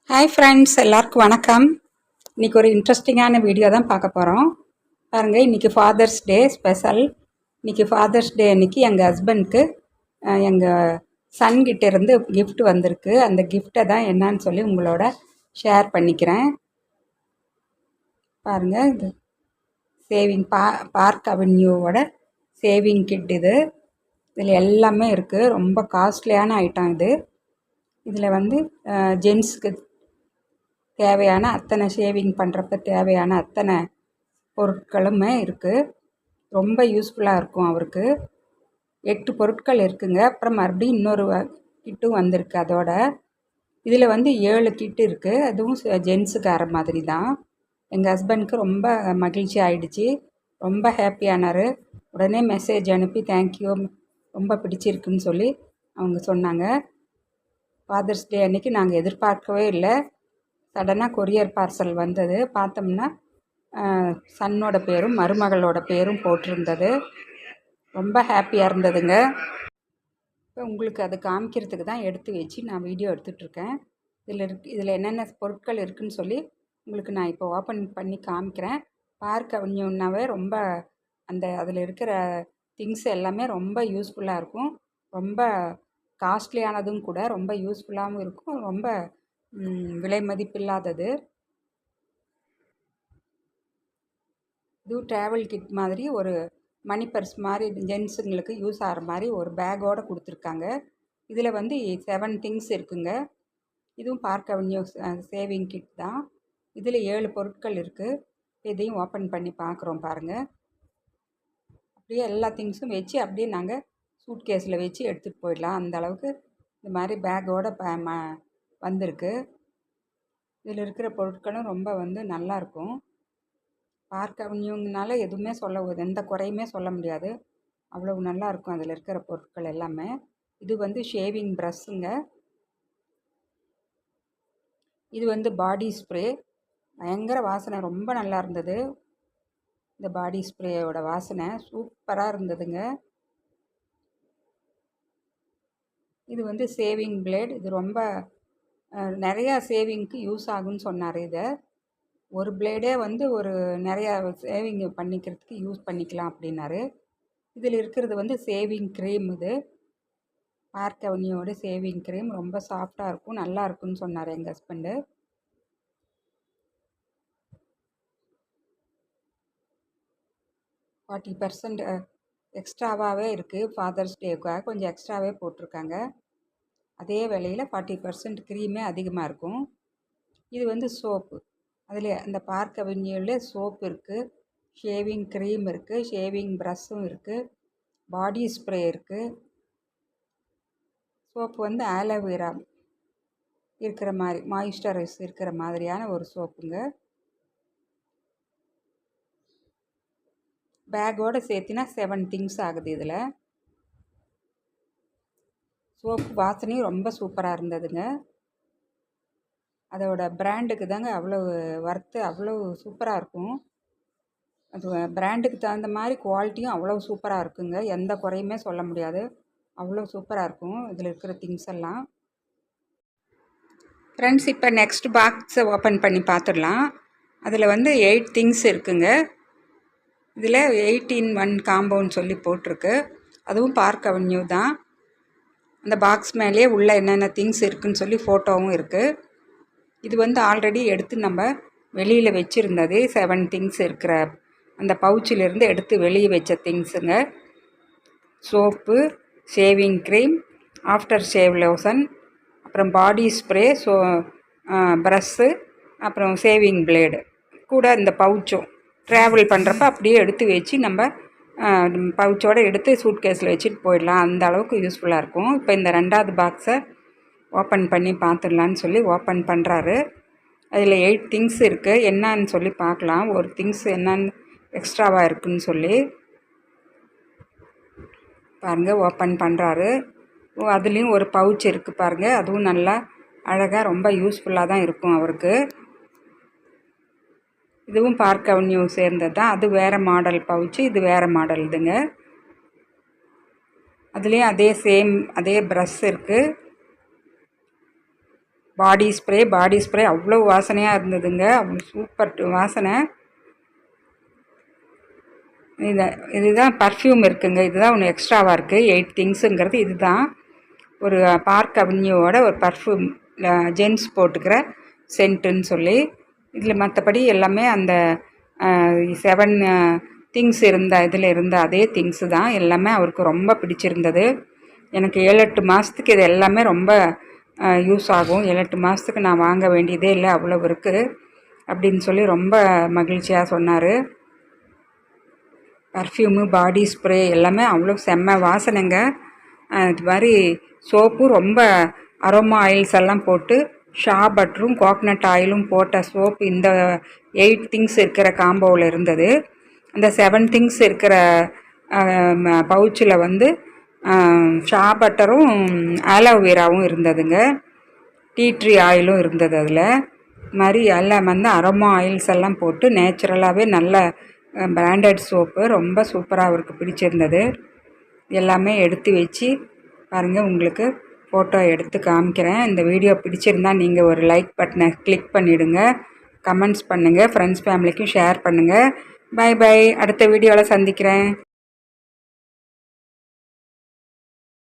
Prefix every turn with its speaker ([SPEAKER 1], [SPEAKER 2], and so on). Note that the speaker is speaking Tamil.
[SPEAKER 1] ஹாய் ஃப்ரெண்ட்ஸ், எல்லாருக்கும் வணக்கம். இன்றைக்கி ஒரு இன்ட்ரெஸ்டிங்கான வீடியோ தான் பார்க்க போகிறோம். பாருங்கள், இன்றைக்கி ஃபாதர்ஸ் டே ஸ்பெஷல். இன்றைக்கி ஃபாதர்ஸ் டே அன்றைக்கி எங்கள் ஹஸ்பண்ட்க்கு எங்கள் சன்கிட்ட இருந்து கிஃப்ட் வந்திருக்கு. அந்த கிஃப்ட்டை தான் என்னன்னு சொல்லி உங்களோட ஷேர் பண்ணிக்கிறேன். பாருங்கள், இது சேவிங் பார்க் அவென்யூவோட சேவிங் கிட். இதில் எல்லாமே இருக்குது. ரொம்ப காஸ்ட்லியான ஐட்டம் இது. இதில் வந்து ஜென்ஸுக்கு தேவையான அத்தனை ஷேவிங் பண்ணுறப்ப தேவையான அத்தனை பொருட்களுமே இருக்குது. ரொம்ப யூஸ்ஃபுல்லாக இருக்கும் அவருக்கு. 8 பொருட்கள் இருக்குங்க. அப்புறம் மறுபடியும் இன்னொரு கிட்டும் வந்திருக்கு அதோட. இதில் வந்து 7 கிட்டு இருக்குது. அதுவும் ஜென்ஸுக்கார மாதிரி தான். எங்கள் ஹஸ்பண்டுக்கு ரொம்ப மகிழ்ச்சி ஆயிடுச்சு. ரொம்ப ஹாப்பியானார். உடனே மெசேஜ் அனுப்பி தேங்க்யூ, ரொம்ப பிடிச்சிருக்குன்னு சொல்லி அவங்க சொன்னாங்க. ஃபாதர்ஸ் டே அன்றைக்கி நாங்கள் எதிர்பார்க்கவே இல்லை. சடனாக கொரியர் பார்சல் வந்தது. பார்த்தோம்னா சன்னோட பேரும் மருமகளோட பேரும் போட்டிருந்தது. ரொம்ப ஹாப்பியாக இருந்ததுங்க. இப்போ உங்களுக்கு அது காமிக்கிறதுக்கு தான் எடுத்து வச்சு நான் வீடியோ எடுத்துகிட்ருக்கேன். இதில் என்னென்ன பொருட்கள் இருக்குதுன்னு சொல்லி உங்களுக்கு நான் இப்போ ஓப்பன் பண்ணி காமிக்கிறேன். பார்க் அவென்யூன்னாவே ரொம்ப அதில் இருக்கிற திங்ஸ் எல்லாமே ரொம்ப யூஸ்ஃபுல்லாக இருக்கும். ரொம்ப காஸ்ட்லியானதும் கூட, ரொம்ப யூஸ்ஃபுல்லாகவும் இருக்கும். ரொம்ப விலை மதிப்பில்லாதது. இதுவும் ட்ராவல் கிட் மாதிரி ஒரு மணி பர்ஸ் மாதிரி ஜென்ஸுங்களுக்கு யூஸ் ஆகிற மாதிரி ஒரு பேக்கோடு கொடுத்துருக்காங்க. இதில் வந்து 7 திங்ஸ் இருக்குங்க. இதுவும் பார்க் அவென்யூ சேவிங் கிட் தான். இதில் 7 பொருட்கள் இருக்குது. இதையும் ஓப்பன் பண்ணி பார்க்குறோம் பாருங்கள். அப்படியே எல்லா திங்ஸும் வச்சு அப்படியே நாங்கள் சூட் கேஸில் வச்சு எடுத்துகிட்டு போயிடலாம். அந்த அளவுக்கு இந்த மாதிரி பேக்கோடு வந்திருக்கு. இதில் இருக்கிற பொருட்களும் ரொம்ப வந்து நல்லாயிருக்கும். பார்க் அவென்யூங்கனால எதுவுமே எந்த குறையுமே சொல்ல முடியாது. அவ்வளவு நல்லாயிருக்கும் அதில் இருக்கிற பொருட்கள் எல்லாமே. இது வந்து ஷேவிங் ப்ரஷ்ஷுங்க. இது வந்து பாடி ஸ்ப்ரே. பயங்கர வாசனை, ரொம்ப நல்லா இருந்தது. இந்த பாடி ஸ்ப்ரேயோட வாசனை சூப்பராக இருந்ததுங்க. இது வந்து சேவிங் பிளேட். இது ரொம்ப நிறையா சேவிங்க்கு யூஸ் ஆகும்னு சொன்னார். இதை ஒரு பிளேடே வந்து ஒரு நிறையா சேவிங் பண்ணிக்கிறதுக்கு யூஸ் பண்ணிக்கலாம் அப்படின்னாரு. இதில் இருக்கிறது வந்து சேவிங் க்ரீம். இது பார்க் அவென்யூவோட சேவிங் க்ரீம் ரொம்ப சாஃப்டாக இருக்கும், நல்லா இருக்குன்னு சொன்னார் எங்கள் ஹஸ்பண்டு. $40% எக்ஸ்ட்ராவாகவே இருக்குது. ஃபாதர்ஸ் டேக்காக கொஞ்சம் எக்ஸ்ட்ராவே போட்டிருக்காங்க. அதே விலையில் 40% க்ரீமே அதிகமாக இருக்கும். இது வந்து சோப்பு. அதில் அந்த பார்க் அவென்யூவில் சோப் இருக்குது, ஷேவிங் க்ரீம் இருக்குது, ஷேவிங் ப்ரஷ்ஷும் இருக்குது, பாடி ஸ்ப்ரே இருக்குது. சோப்பு வந்து ஆலோவேரா இருக்கிற மாதிரி, மாய்ஸ்சரைஸ் இருக்கிற மாதிரியான ஒரு சோப்புங்க. பேக்கோடு சேர்த்தினா 7 திங்ஸ் ஆகுது. இதில் சோப்பு வாசனையும் ரொம்ப சூப்பராக இருந்ததுங்க. அதோட பிராண்டுக்கு தாங்க அவ்வளோ ஒர்த்து, அவ்வளோ சூப்பராக இருக்கும். அது பிராண்டுக்கு தகுந்த மாதிரி குவாலிட்டியும் அவ்வளோ சூப்பராக இருக்குங்க. எந்த குறையுமே சொல்ல முடியாது, அவ்வளோ சூப்பராக இருக்கும் இதில் இருக்கிற திங்ஸ் எல்லாம். ஃப்ரெண்ட்ஸ், இப்போ நெக்ஸ்ட் பாக்ஸை ஓப்பன் பண்ணி பார்த்துடலாம். அதில் வந்து 8 திங்ஸ் இருக்குங்க. இதில் 8-in-1 காம்போன்னு சொல்லி போட்டிருக்கு. அதுவும் பார்க் அவென்யூ தான். அந்த பாக்ஸ் மேலேயே உள்ள என்னென்ன திங்ஸ் இருக்குதுன்னு சொல்லி ஃபோட்டோவும் இருக்குது. இது வந்து ஆல்ரெடி எடுத்து நம்ம வெளியில் வச்சுருந்தது. 7 திங்ஸ் இருக்கிற அந்த பவுச்சிலிருந்து எடுத்து வெளியே வச்ச திங்ஸுங்க. Soap, shaving cream, after shave lotion, அப்புறம் பாடி ஸ்ப்ரே, ப்ரஷ்ஷு, அப்புறம் சேவிங் பிளேடு கூட. இந்த பவுச்சும் ட்ராவல் பண்ணுறப்ப அப்படியே எடுத்து வச்சு நம்ம பவுச்சோடு எடுத்து சூட் கேஸில் வச்சுட்டு போயிடலாம். அந்த அளவுக்கு யூஸ்ஃபுல்லாக இருக்கும். இப்போ இந்த 2வது பாக்ஸை ஓப்பன் பண்ணி பார்த்துடலான்னு சொல்லி ஓப்பன் பண்ணுறாரு. அதில் 8 திங்ஸ் இருக்குது. என்னான்னு சொல்லி பார்க்கலாம். ஒரு திங்ஸ் என்னன்னு எக்ஸ்ட்ராவாக இருக்குதுன்னு சொல்லி பாருங்கள். ஓப்பன் பண்ணுறாரு. அதுலேயும் ஒரு பவுச் இருக்குது பாருங்கள். அதுவும் நல்லா அழகாக ரொம்ப யூஸ்ஃபுல்லாக தான் இருக்கும் அவருக்கு. இதுவும் பார்க் அவென்யூ சேர்ந்தது தான். அது வேறு மாடல் பவுச்சு, இது வேறு மாடல். இதுங்க அதுலேயும் அதே ப்ரஷ் இருக்குது. பாடி ஸ்ப்ரே அவ்வளோ வாசனையாக இருந்ததுங்க. அவ்வளோ சூப்பர் வாசனை. இதுதான் பர்ஃப்யூம் இருக்குங்க. இதுதான் ஒன்று எக்ஸ்ட்ராவாக இருக்குது. 8 திங்ஸுங்கிறது இதுதான். ஒரு பார்க் அவென்யூவோட ஒரு பர்ஃப்யூம் ஜென்ஸ் போட்டுக்கிற சென்ட்டுன்னு சொல்லி. இதில் மற்றபடி எல்லாமே அந்த 7 திங்ஸ் இதில் இருந்த அதே திங்ஸு தான். எல்லாமே அவருக்கு ரொம்ப பிடிச்சிருந்தது. எனக்கு 7-8 மாதத்துக்கு இது எல்லாமே ரொம்ப யூஸ் ஆகும். 7-8 மாதத்துக்கு நான் வாங்க வேண்டியதே இல்லை, அவ்வளோ இருக்குது அப்படின்னு சொல்லி ரொம்ப மகிழ்ச்சியாக சொன்னார். பர்ஃப்யூமு, பாடி ஸ்ப்ரே எல்லாமே அவ்வளோ செம்ம வாசனைங்க. இது மாதிரி சோப்பும் ரொம்ப அரோமா ஆயில்ஸ் எல்லாம் போட்டு ஷா பட்டரும் கோகனட் ஆயிலும் போட்ட சோப் இந்த 8 திங்ஸ் இருக்கிற காம்போவில் இருந்தது. அந்த 7 திங்ஸ் இருக்கிற பவுச்சில் வந்து ஷா பட்டரும் ஆலோவேராவும் இருந்ததுங்க. டீ ட்ரீ ஆயிலும் இருந்தது. அதில் மாதிரி எல்லாம் வந்து அரோமா ஆயில்ஸ் எல்லாம் போட்டு நேச்சுரலாகவே நல்ல பிராண்டட் சோப்பு ரொம்ப சூப்பராக அவருக்கு பிடிச்சிருந்தது. எல்லாமே எடுத்து வச்சு பாருங்கள், உங்களுக்கு ஃபோட்டோ எடுத்து காமிக்கிறேன். இந்த வீடியோ பிடிச்சிருந்தால் நீங்கள் ஒரு லைக் பட்டனை கிளிக் பண்ணிவிடுங்க, கமெண்ட்ஸ் பண்ணுங்கள், ஃப்ரெண்ட்ஸ் ஃபேமிலிக்கும் ஷேர் பண்ணுங்கள். Bye bye. அடுத்த வீடியோவில் சந்திக்கிறேன்.